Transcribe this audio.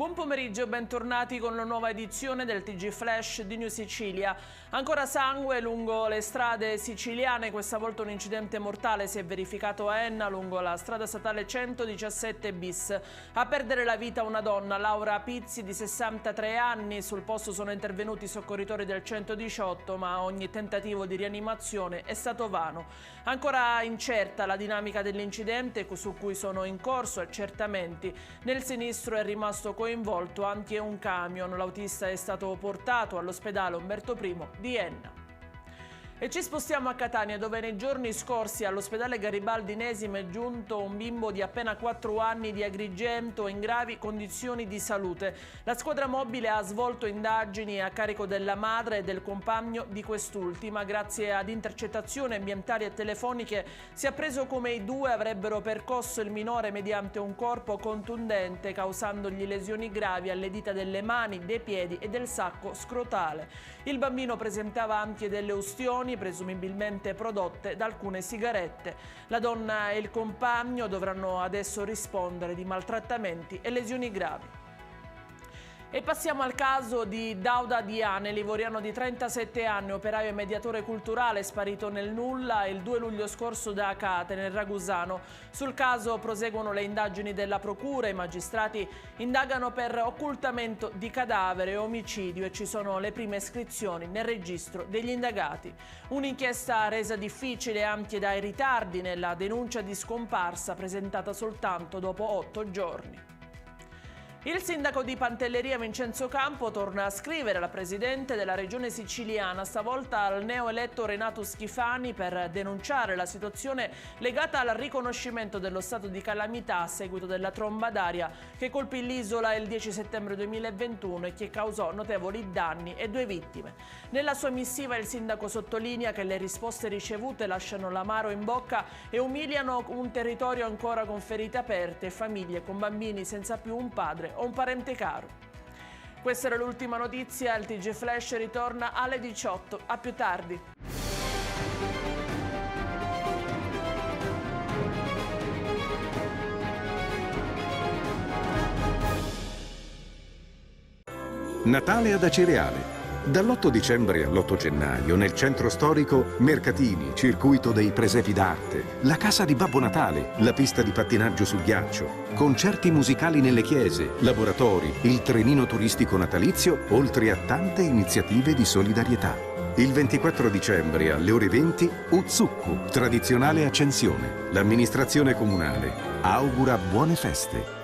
Buon pomeriggio e bentornati con la nuova edizione del TG Flash di New Sicilia. Ancora sangue lungo le strade siciliane, questa volta un incidente mortale si è verificato a Enna lungo la strada statale 117 bis. A perdere la vita una donna, Laura Pizzi di 63 anni, sul posto sono intervenuti i soccorritori del 118 ma ogni tentativo di rianimazione è stato vano. Ancora incerta la dinamica dell'incidente su cui sono in corso accertamenti. Nel sinistro è rimasto coinvolto anche un camion. L'autista è stato portato all'ospedale Umberto I di Enna. E ci spostiamo a Catania, dove nei giorni scorsi all'ospedale Garibaldi Inesimo è giunto un bimbo di appena 4 anni di Agrigento in gravi condizioni di salute. La squadra mobile ha svolto indagini a carico della madre e del compagno di quest'ultima. Grazie ad intercettazioni ambientali e telefoniche si è appreso come i due avrebbero percosso il minore mediante un corpo contundente, causandogli lesioni gravi alle dita delle mani, dei piedi e del sacco scrotale. Il bambino presentava anche delle ustioni presumibilmente prodotte da alcune sigarette. La donna e il compagno dovranno adesso rispondere di maltrattamenti e lesioni gravi. E passiamo al caso di Dauda Diane, livoriano di 37 anni, operaio e mediatore culturale, sparito nel nulla il 2 luglio scorso da Acate, nel Ragusano. Sul caso proseguono le indagini della procura, i magistrati indagano per occultamento di cadavere e omicidio e ci sono le prime iscrizioni nel registro degli indagati. Un'inchiesta resa difficile anche dai ritardi nella denuncia di scomparsa presentata soltanto dopo 8 giorni. Il sindaco di Pantelleria Vincenzo Campo torna a scrivere alla presidente della regione siciliana, stavolta al neoeletto Renato Schifani, per denunciare la situazione legata al riconoscimento dello stato di calamità a seguito della tromba d'aria che colpì l'isola il 10 settembre 2021 e che causò notevoli danni e 2 vittime. Nella sua missiva il sindaco sottolinea che le risposte ricevute lasciano l'amaro in bocca e umiliano un territorio ancora con ferite aperte e famiglie con bambini senza più un padre o un parente caro. Questa era l'ultima notizia, il TG Flash ritorna alle 18. A più tardi. Natale ad Acireale. Dall'8 dicembre all'8 gennaio, nel centro storico, mercatini, circuito dei presepi d'arte, la casa di Babbo Natale, la pista di pattinaggio sul ghiaccio, concerti musicali nelle chiese, laboratori, il trenino turistico natalizio, oltre a tante iniziative di solidarietà. Il 24 dicembre alle ore 20, Uzzukku, tradizionale accensione. L'amministrazione comunale augura buone feste.